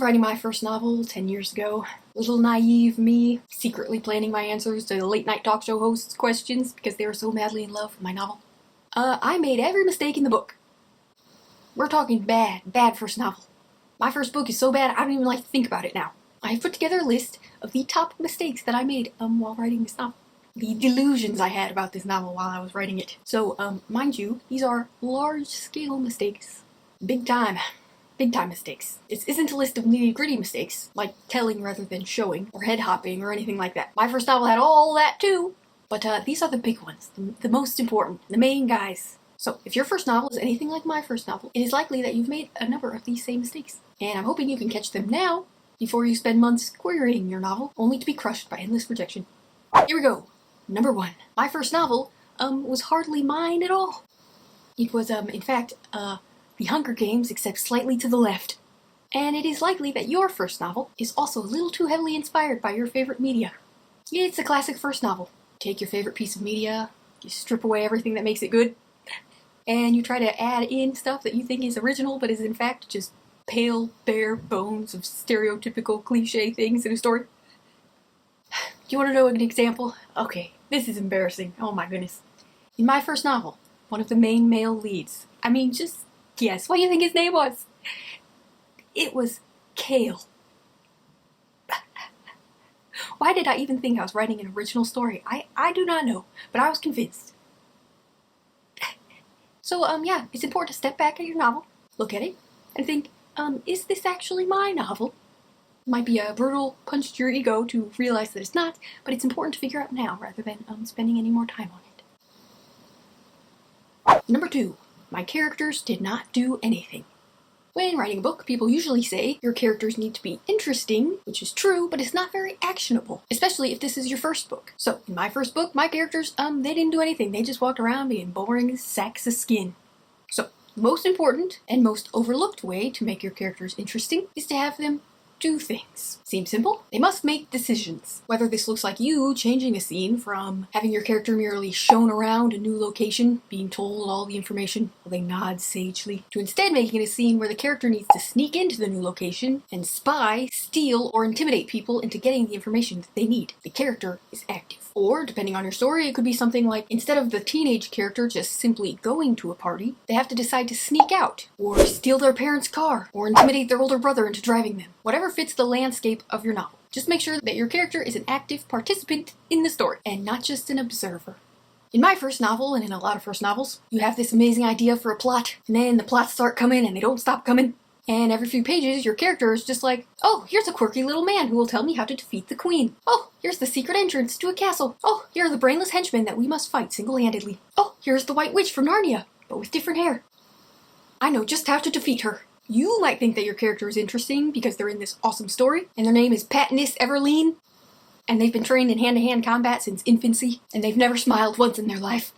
writing my first novel 10 years ago. Little naive me, secretly planning my answers to the late-night talk show hosts' questions because they were so madly in love with my novel. I made every mistake in the book. We're talking bad first novel. My first book is so bad I don't even like to think about it now. I have put together a list of the top mistakes that I made while writing this novel. The delusions I had about this novel while I was writing it. So, mind you, these are large-scale mistakes. Big time mistakes. This isn't a list of nitty-gritty mistakes, like telling rather than showing, or head-hopping, or anything like that. My first novel had all that too, but these are the big ones, the most important, the main guys. So, if your first novel is anything like my first novel, it is likely that you've made a number of these same mistakes. And I'm hoping you can catch them now, before you spend months querying your novel, only to be crushed by endless rejection. Here we go. Number 1. My first novel, was hardly mine at all. It was, in fact, The Hunger Games, except slightly to the left. And it is likely that your first novel is also a little too heavily inspired by your favorite media. It's a classic first novel. Take your favorite piece of media, you strip away everything that makes it good, and you try to add in stuff that you think is original but is in fact just pale, bare bones of stereotypical cliche things in a story. Do you want to know an example? Okay, this is embarrassing. Oh my goodness. In my first novel, one of the main male leads, just guess what do you think his name was? It was Kale. Why did I even think I was writing an original story? I do not know, but I was convinced. So, yeah, it's important to step back at your novel, look at it, and think, is this actually my novel? It might be a brutal punch to your ego to realize that it's not, but it's important to figure out now rather than spending any more time on it. Number 2. My characters did not do anything. When writing a book, people usually say your characters need to be interesting, which is true, but it's not very actionable, especially if this is your first book. So, in my first book, my characters, they didn't do anything. They just walked around being boring sacks of skin. So, the most important and most overlooked way to make your characters interesting is to have them do things. Seems simple? They must make decisions. Whether this looks like you changing a scene from having your character merely shown around a new location, being told all the information while they nod sagely, to instead making it a scene where the character needs to sneak into the new location and spy, steal, or intimidate people into getting the information that they need. The character is active. Or, depending on your story, it could be something like, instead of the teenage character just simply going to a party, they have to decide to sneak out, or steal their parents' car, or intimidate their older brother into driving them. Whatever fits the landscape of your novel. Just make sure that your character is an active participant in the story, and not just an observer. In my first novel, and in a lot of first novels, you have this amazing idea for a plot, and then the plots start coming and they don't stop coming. And every few pages, your character is just like, oh, here's a quirky little man who will tell me how to defeat the queen. Oh, here's the secret entrance to a castle. Oh, here are the brainless henchmen that we must fight single-handedly. Oh, here's the White Witch from Narnia, but with different hair. I know just how to defeat her. You might think that your character is interesting because they're in this awesome story, and their name is Patnis Everleen, and they've been trained in hand-to-hand combat since infancy, and they've never smiled once in their life.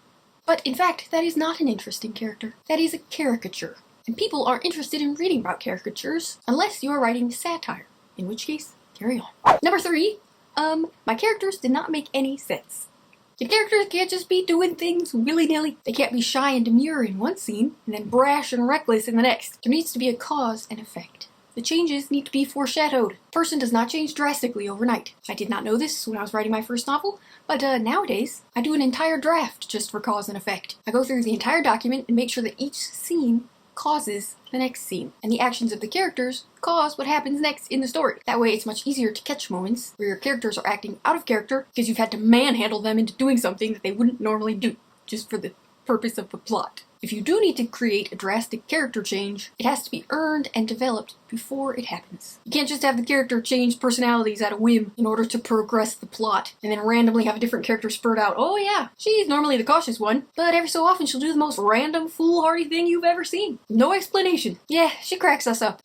But in fact, that is not an interesting character. That is a caricature. And people aren't interested in reading about caricatures unless you are writing satire, in which case, carry on. Number 3, my characters did not make any sense. Your characters can't just be doing things willy-nilly. They can't be shy and demure in one scene, and then brash and reckless in the next. There needs to be a cause and effect. The changes need to be foreshadowed. A person does not change drastically overnight. I did not know this when I was writing my first novel, but nowadays, I do an entire draft just for cause and effect. I go through the entire document and make sure that each scene causes the next scene, and the actions of the characters cause what happens next in the story. That way it's much easier to catch moments where your characters are acting out of character because you've had to manhandle them into doing something that they wouldn't normally do, just for the purpose of the plot. If you do need to create a drastic character change, it has to be earned and developed before it happens. You can't just have the character change personalities at a whim in order to progress the plot, and then randomly have a different character spurt out. Oh yeah, she's normally the cautious one, but every so often she'll do the most random, foolhardy thing you've ever seen. No explanation. Yeah, she cracks us up.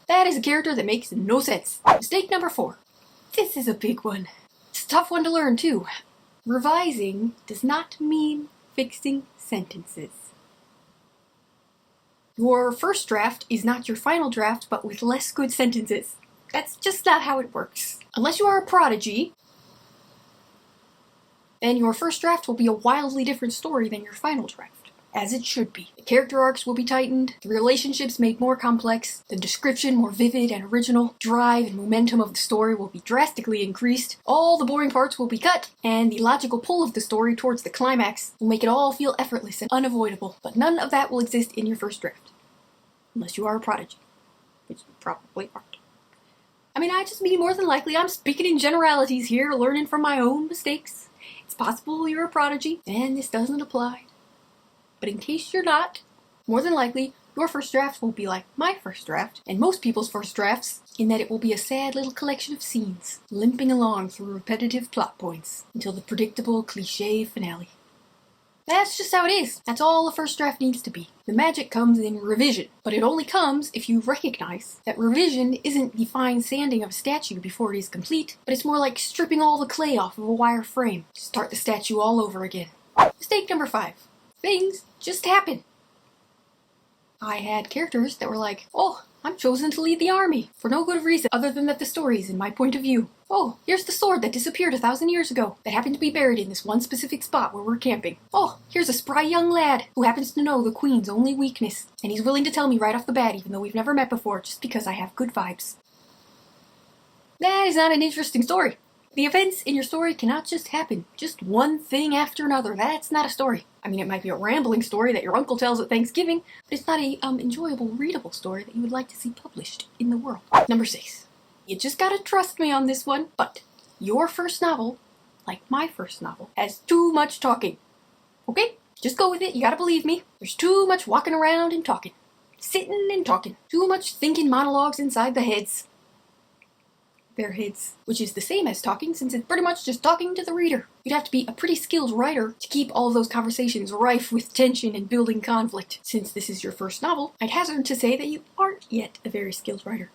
That is a character that makes no sense. Mistake number 4. This is a big one. It's a tough one to learn too. Revising does not mean fixing sentences. Your first draft is not your final draft, but with less good sentences. That's just not how it works. Unless you are a prodigy, then your first draft will be a wildly different story than your final draft. as it should be. The character arcs will be tightened, the relationships made more complex, the description more vivid and original, drive and momentum of the story will be drastically increased, all the boring parts will be cut, and the logical pull of the story towards the climax will make it all feel effortless and unavoidable. But none of that will exist in your first draft. Unless you are a prodigy, which you probably aren't. I mean, I just mean more than likely I'm speaking in generalities here, learning from my own mistakes. It's possible you're a prodigy, and this doesn't apply. But in case you're not, more than likely, your first draft will be like my first draft, and most people's first drafts, in that it will be a sad little collection of scenes, limping along through repetitive plot points, until the predictable cliché finale. That's just how it is. That's all a first draft needs to be. The magic comes in revision, but it only comes if you recognize that revision isn't the fine sanding of a statue before it is complete, but it's more like stripping all the clay off of a wire frame to start the statue all over again. Mistake number 5. Things just happen. I had characters that were like, oh, I'm chosen to lead the army, for no good reason other than that the story is in my point of view. Oh, here's the sword that disappeared 1,000 years ago, that happened to be buried in this one specific spot where we're camping. Oh, here's a spry young lad who happens to know the queen's only weakness, and he's willing to tell me right off the bat even though we've never met before, just because I have good vibes. That is not an interesting story. The events in your story cannot just happen, just one thing after another. That's not a story. I mean, it might be a rambling story that your uncle tells at Thanksgiving, but it's not a enjoyable, readable story that you would like to see published in the world. Number 6. You just gotta trust me on this one, but your first novel, like my first novel, has too much talking. Okay? Just go with it, you gotta believe me. There's too much walking around and talking. Sitting and talking. Too much thinking monologues inside the heads. Their heads, which is the same as talking since it's pretty much just talking to the reader. You'd have to be a pretty skilled writer to keep all of those conversations rife with tension and building conflict. Since this is your first novel, I'd hazard to say that you aren't yet a very skilled writer.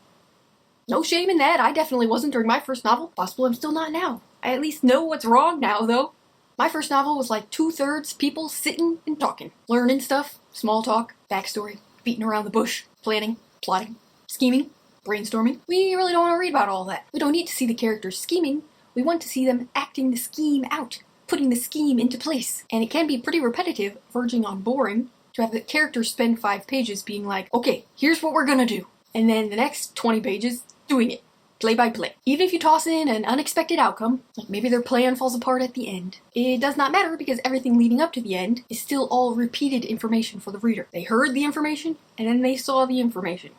No shame in that, I definitely wasn't during my first novel. Possible I'm still not now. I at least know what's wrong now, though. My first novel was like 2/3 people sitting and talking. Learning stuff, small talk, backstory, beating around the bush, planning, plotting, scheming, brainstorming. We really don't want to read about all that. We don't need to see the characters scheming. We want to see them acting the scheme out, putting the scheme into place. And it can be pretty repetitive, verging on boring, to have the characters spend 5 pages being like, okay, here's what we're gonna do. And then the next 20 pages, doing it, play by play. Even if you toss in an unexpected outcome, like maybe their plan falls apart at the end, it does not matter because everything leading up to the end is still all repeated information for the reader. They heard the information, and then they saw the information.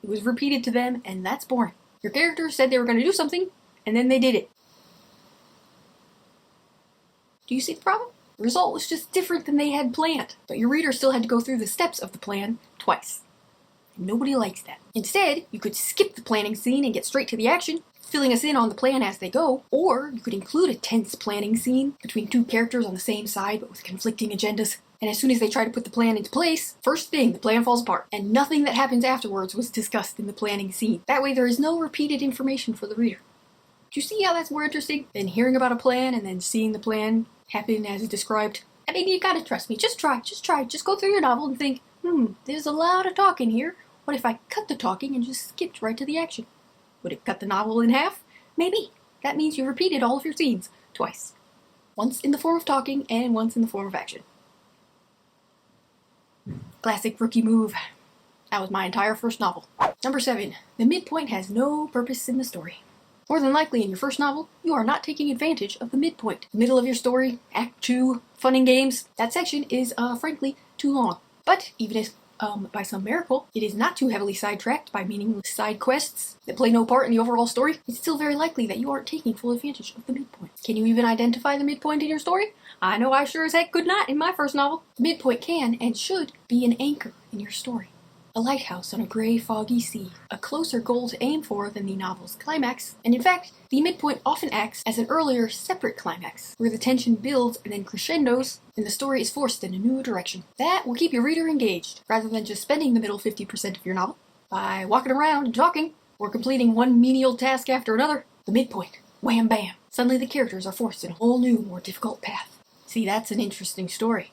It was repeated to them, and that's boring. Your character said they were going to do something, and then they did it. Do you see the problem? The result was just different than they had planned, but your reader still had to go through the steps of the plan twice. And nobody likes that. Instead, you could skip the planning scene and get straight to the action, filling us in on the plan as they go, or you could include a tense planning scene between 2 characters on the same side but with conflicting agendas. And as soon as they try to put the plan into place, first thing, the plan falls apart, and nothing that happens afterwards was discussed in the planning scene. That way there is no repeated information for the reader. Do you see how that's more interesting than hearing about a plan and then seeing the plan happen as described? I mean, you gotta trust me. Just try. Just go through your novel and think, there's a lot of talking here. What if I cut the talking and just skipped right to the action? Would it cut the novel in half? Maybe. That means you repeated all of your scenes twice. Once in the form of talking and once in the form of action. Classic rookie move. That was my entire first novel. Number 7. The midpoint has no purpose in the story. More than likely in your first novel, you are not taking advantage of the midpoint. The middle of your story, Act 2, fun and games, that section is, frankly, too long. But even if by some miracle, it is not too heavily sidetracked by meaningless side quests that play no part in the overall story, it's still very likely that you aren't taking full advantage of the midpoint. Can you even identify the midpoint in your story? I know I sure as heck could not in my first novel. The midpoint can and should be an anchor in your story. A lighthouse on a gray, foggy sea, a closer goal to aim for than the novel's climax, and in fact, the midpoint often acts as an earlier, separate climax, where the tension builds and then crescendos, and the story is forced in a new direction. That will keep your reader engaged, rather than just spending the middle 50% of your novel by walking around and talking, or completing one menial task after another. The midpoint, wham bam, suddenly the characters are forced in a whole new, more difficult path. See, that's an interesting story.